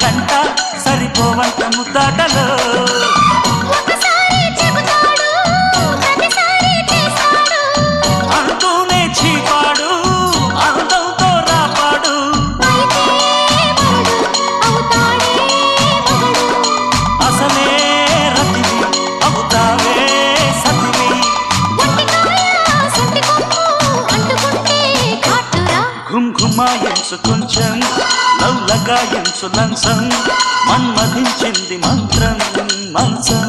గంట సరిపోవంత ముద్దాటలో అంటూనే చీపాడు అందంతో రాపాడు అసలే రతివి అవుతావే సతివి ఘుంఘుమాయించు కొంచెం లవ్లగాయించు లంచం మన్మధించింది మంత్రం మంచం